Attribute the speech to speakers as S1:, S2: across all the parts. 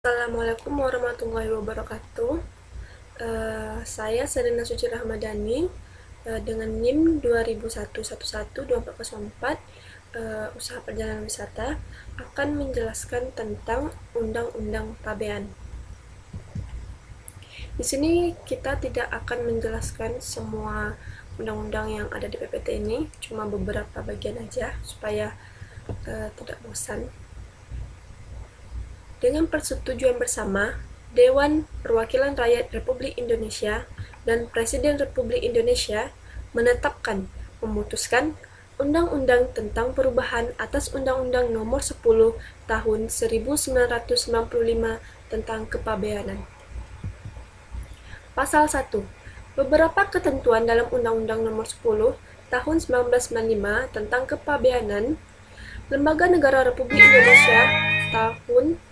S1: Assalamualaikum warahmatullahi wabarakatuh. Saya Serena Suci Rahmadani dengan NIM 2001112404 Usaha Perjalanan Wisata akan menjelaskan tentang Undang-Undang Pabean. Di sini kita tidak akan menjelaskan semua undang-undang yang ada di PPT ini, cuma beberapa bagian aja supaya tidak bosan. Dengan persetujuan bersama, Dewan Perwakilan Rakyat Republik Indonesia dan Presiden Republik Indonesia memutuskan Undang-Undang tentang Perubahan atas Undang-Undang Nomor 10 Tahun 1995 tentang Kepabeanan. Pasal 1. Beberapa ketentuan dalam Undang-Undang Nomor 10 Tahun 1995 tentang Kepabeanan, Lembaga Negara Republik Indonesia Tahun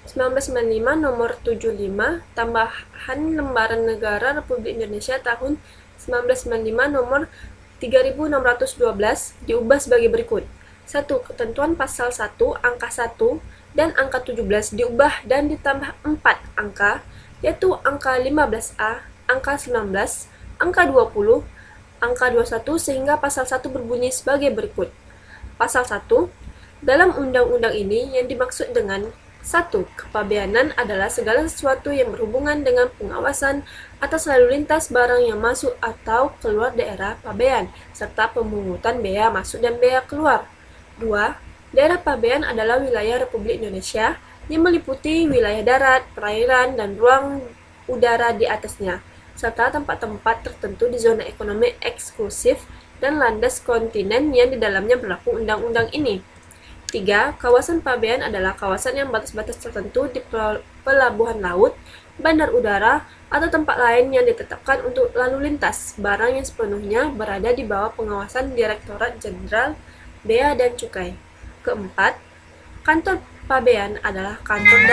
S1: 1995 Nomor 75, Tambahan Lembaran Negara Republik Indonesia Tahun 1995 Nomor 3612 diubah sebagai berikut. 1. Ketentuan pasal 1 angka 1 dan angka 17 diubah dan ditambah 4 angka, yaitu angka 15A, angka 19, angka 20, angka 21 sehingga pasal 1 berbunyi sebagai berikut. Pasal 1. Dalam undang-undang ini yang dimaksud dengan 1. Kepabeanan adalah segala sesuatu yang berhubungan dengan pengawasan atas lalu lintas barang yang masuk atau keluar daerah pabean, serta pemungutan bea masuk dan bea keluar. 2. Daerah pabean adalah wilayah Republik Indonesia yang meliputi wilayah darat, perairan, dan ruang udara di atasnya, serta tempat-tempat tertentu di zona ekonomi eksklusif dan landas kontinen yang di dalamnya berlaku undang-undang ini. 3. Kawasan pabean adalah kawasan yang batas-batas tertentu di pelabuhan laut, bandar udara, atau tempat lain yang ditetapkan untuk lalu lintas barang yang sepenuhnya berada di bawah pengawasan Direktorat Jenderal Bea dan Cukai. 4. Kantor pabean adalah kantor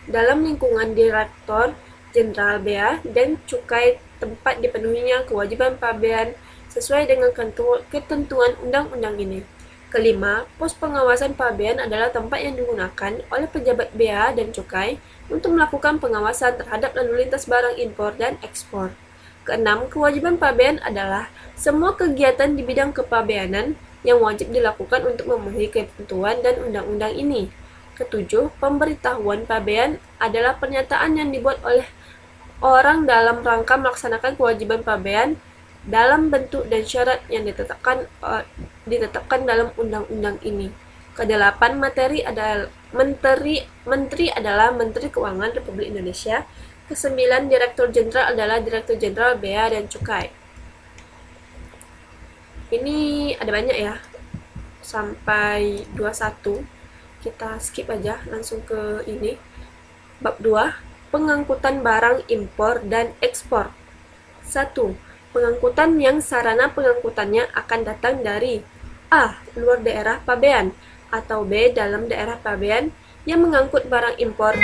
S1: dalam lingkungan Direktorat Jenderal Bea dan Cukai, tempat dipenuhinya kewajiban pabean sesuai dengan ketentuan undang-undang ini. 5. Pos pengawasan pabean adalah tempat yang digunakan oleh pejabat bea dan cukai untuk melakukan pengawasan terhadap lalu lintas barang impor dan ekspor. 6. Kewajiban pabean adalah semua kegiatan di bidang kepabeanan yang wajib dilakukan untuk memenuhi ketentuan dan undang-undang ini. 7. Pemberitahuan pabean adalah pernyataan yang dibuat oleh orang dalam rangka melaksanakan kewajiban pabean dalam bentuk dan syarat yang ditetapkan dalam undang-undang ini. 8. Menteri adalah Menteri Keuangan Republik Indonesia. 9. Direktur Jenderal adalah Direktur Jenderal Bea dan Cukai. Ini ada banyak ya, sampai 21. Kita skip aja, langsung ke ini. Bab 2. Pengangkutan barang impor dan ekspor. 1. Pengangkutan yang sarana pengangkutannya akan datang dari A. Luar daerah pabean, atau B. Dalam daerah pabean yang mengangkut barang impor,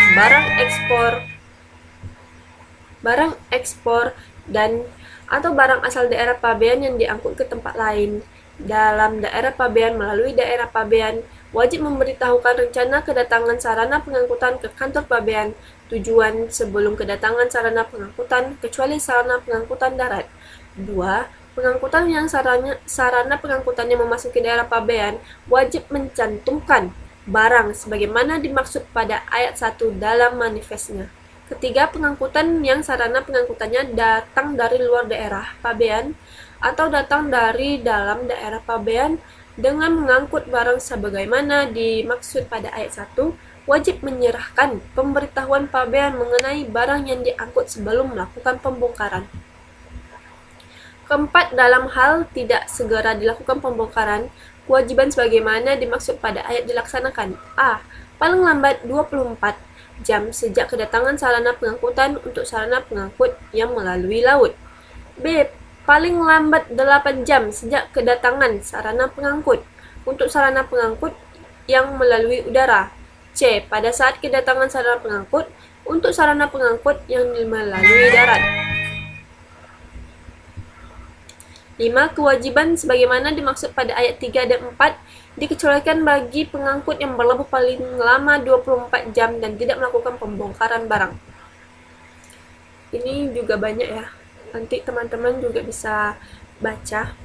S1: barang ekspor dan atau barang asal daerah pabean yang diangkut ke tempat lain dalam daerah pabean melalui daerah pabean, wajib memberitahukan rencana kedatangan sarana pengangkutan ke kantor pabean tujuan sebelum kedatangan sarana pengangkutan, kecuali sarana pengangkutan darat. 2. Pengangkutan yang sarana pengangkutannya memasuki daerah pabean wajib mencantumkan barang sebagaimana dimaksud pada ayat 1 dalam manifestnya. 3. Pengangkutan yang sarana pengangkutannya datang dari luar daerah pabean atau datang dari dalam daerah pabean dengan mengangkut barang sebagaimana dimaksud pada ayat 1 wajib menyerahkan pemberitahuan pabean mengenai barang yang diangkut sebelum melakukan pembongkaran. 4. Dalam hal tidak segera dilakukan pembongkaran, kewajiban sebagaimana dimaksud pada ayat dilaksanakan. A. Paling lambat 24 jam sejak kedatangan sarana pengangkutan untuk sarana pengangkut yang melalui laut. B. Paling lambat 8 jam sejak kedatangan sarana pengangkut untuk sarana pengangkut yang melalui udara. C. Pada saat kedatangan sarana pengangkut untuk sarana pengangkut yang melalui darat. 5. Kewajiban sebagaimana dimaksud pada ayat 3 dan 4 dikecualikan bagi pengangkut yang berlabuh paling lama 24 jam dan tidak melakukan pembongkaran barang. Ini juga banyak ya, nanti teman-teman juga bisa baca.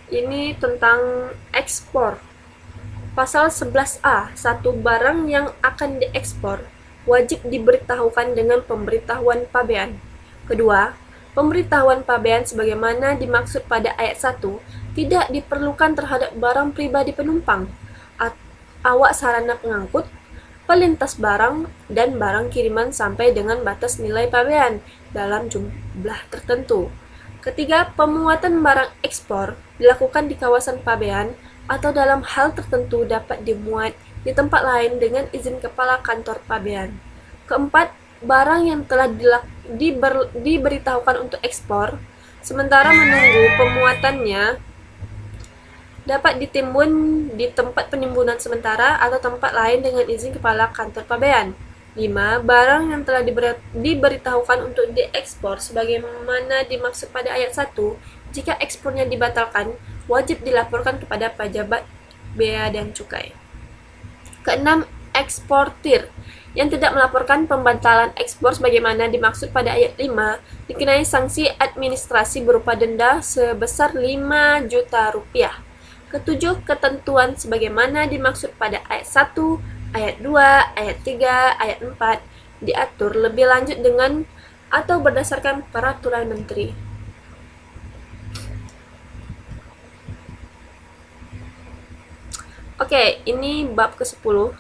S1: Ini tentang ekspor. Pasal 11A, satu barang yang akan diekspor wajib diberitahukan dengan pemberitahuan pabean. Kedua, pemberitahuan pabean sebagaimana dimaksud pada ayat 1 tidak diperlukan terhadap barang pribadi penumpang, awak sarana pengangkut, pelintas barang, dan barang kiriman sampai dengan batas nilai pabean dalam jumlah tertentu. Ketiga, pemuatan barang ekspor dilakukan di kawasan pabean atau dalam hal tertentu dapat dimuat di tempat lain dengan izin kepala kantor pabean. Keempat, barang yang telah diberitahukan untuk ekspor, sementara menunggu pemuatannya, dapat ditimbun di tempat penimbunan sementara atau tempat lain dengan izin kepala kantor pabean. 5. Barang yang telah diberitahukan untuk diekspor sebagaimana dimaksud pada ayat 1, jika ekspornya dibatalkan, wajib dilaporkan kepada pejabat bea dan cukai. Keenam, eksportir yang tidak melaporkan pembatalan ekspor sebagaimana dimaksud pada ayat 5 dikenai sanksi administrasi berupa denda sebesar 5 juta rupiah. Ketujuh, ketentuan sebagaimana dimaksud pada ayat 1, ayat 2, ayat 3, ayat 4 diatur lebih lanjut dengan atau berdasarkan peraturan menteri. Oke, ini bab ke-10.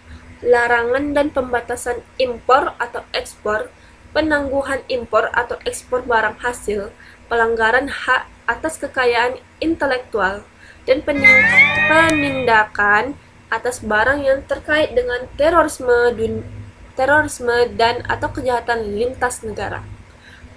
S1: Larangan dan pembatasan impor atau ekspor, penangguhan impor atau ekspor barang hasil, pelanggaran hak atas kekayaan intelektual, dan penindakan atas barang yang terkait dengan terorisme dan atau kejahatan lintas negara.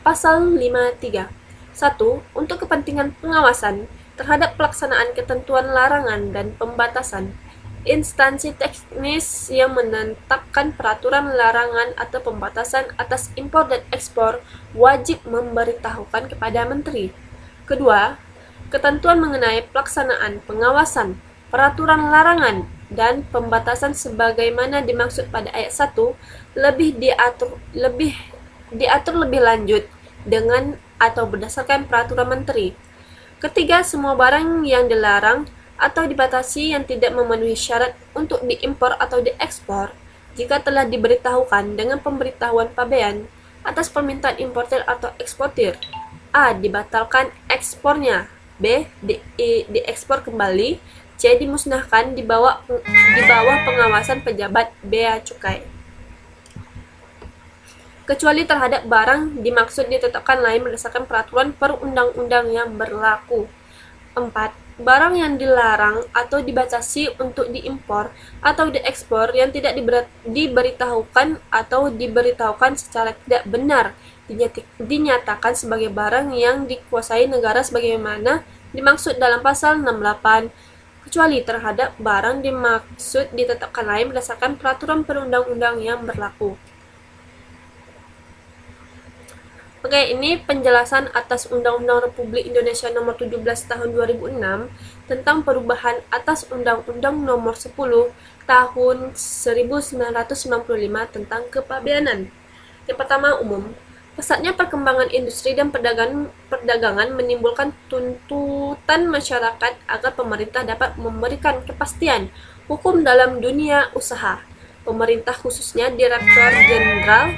S1: Pasal 53. 1. Untuk kepentingan pengawasan terhadap pelaksanaan ketentuan larangan dan pembatasan, instansi teknis yang menetapkan peraturan larangan atau pembatasan atas impor dan ekspor wajib memberitahukan kepada menteri. Kedua, ketentuan mengenai pelaksanaan pengawasan, peraturan larangan, dan pembatasan sebagaimana dimaksud pada ayat 1 diatur lebih lanjut dengan atau berdasarkan peraturan menteri. Ketiga, semua barang yang dilarang atau dibatasi yang tidak memenuhi syarat untuk diimpor atau diekspor, jika telah diberitahukan dengan pemberitahuan pabean atas permintaan importir atau eksportir, A. Dibatalkan ekspornya, B. Diekspor kembali, C. Dimusnahkan di bawah pengawasan pejabat bea cukai. Kecuali terhadap barang dimaksud ditetapkan lain berdasarkan peraturan perundang-undang yang berlaku. 4. Barang yang dilarang atau dibatasi untuk diimpor atau diekspor yang tidak diberitahukan atau diberitahukan secara tidak benar dinyatakan sebagai barang yang dikuasai negara sebagaimana dimaksud dalam pasal 68, kecuali terhadap barang dimaksud ditetapkan lain berdasarkan peraturan perundang-undang yang berlaku. Oke, ini penjelasan atas Undang-Undang Republik Indonesia Nomor 17 Tahun 2006 tentang perubahan atas Undang-Undang Nomor 10 Tahun 1995 tentang kepabeanan. Yang pertama, umum. Pesatnya perkembangan industri dan perdagangan menimbulkan tuntutan masyarakat agar pemerintah dapat memberikan kepastian hukum dalam dunia usaha. Pemerintah, khususnya Direktur Jenderal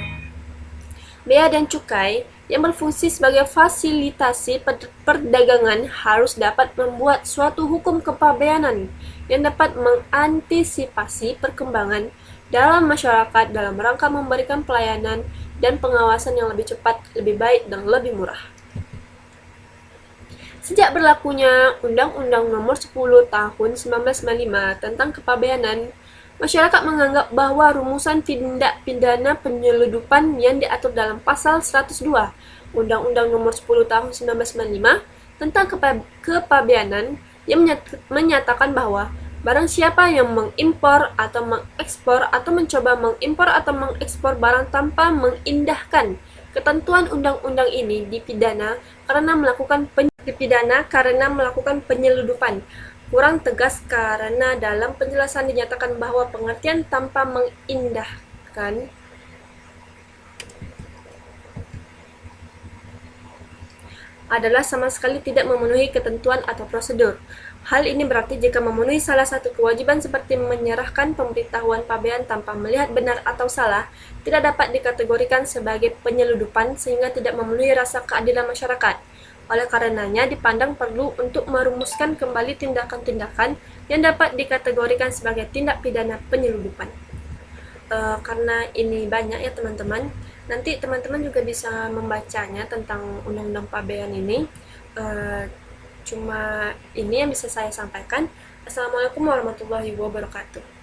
S1: Bea dan Cukai, yang berfungsi sebagai fasilitasi perdagangan, harus dapat membuat suatu hukum kepabeanan yang dapat mengantisipasi perkembangan dalam masyarakat dalam rangka memberikan pelayanan dan pengawasan yang lebih cepat, lebih baik, dan lebih murah. Sejak berlakunya Undang-Undang Nomor 10 Tahun 1995 tentang kepabeanan, masyarakat menganggap bahwa rumusan tindak pidana penyeludupan yang diatur dalam pasal 102 Undang-Undang Nomor 10 Tahun 1995 tentang kepabeanan yang menyatakan bahwa barang siapa yang mengimpor atau mengekspor atau mencoba mengimpor atau mengekspor barang tanpa mengindahkan ketentuan undang-undang ini dipidana karena melakukan penyeludupan. kurang tegas karena dalam penjelasan dinyatakan bahwa pengertian tanpa mengindahkan adalah sama sekali tidak memenuhi ketentuan atau prosedur. Hal ini berarti jika memenuhi salah satu kewajiban seperti menyerahkan pemberitahuan pabean tanpa melihat benar atau salah, tidak dapat dikategorikan sebagai penyeludupan sehingga tidak memenuhi rasa keadilan masyarakat. Oleh karenanya, dipandang perlu untuk merumuskan kembali tindakan-tindakan yang dapat dikategorikan sebagai tindak pidana penyeludupan. Karena ini banyak ya teman-teman, nanti teman-teman juga bisa membacanya tentang undang-undang pabean ini. Cuma ini yang bisa saya sampaikan. Assalamualaikum warahmatullahi wabarakatuh.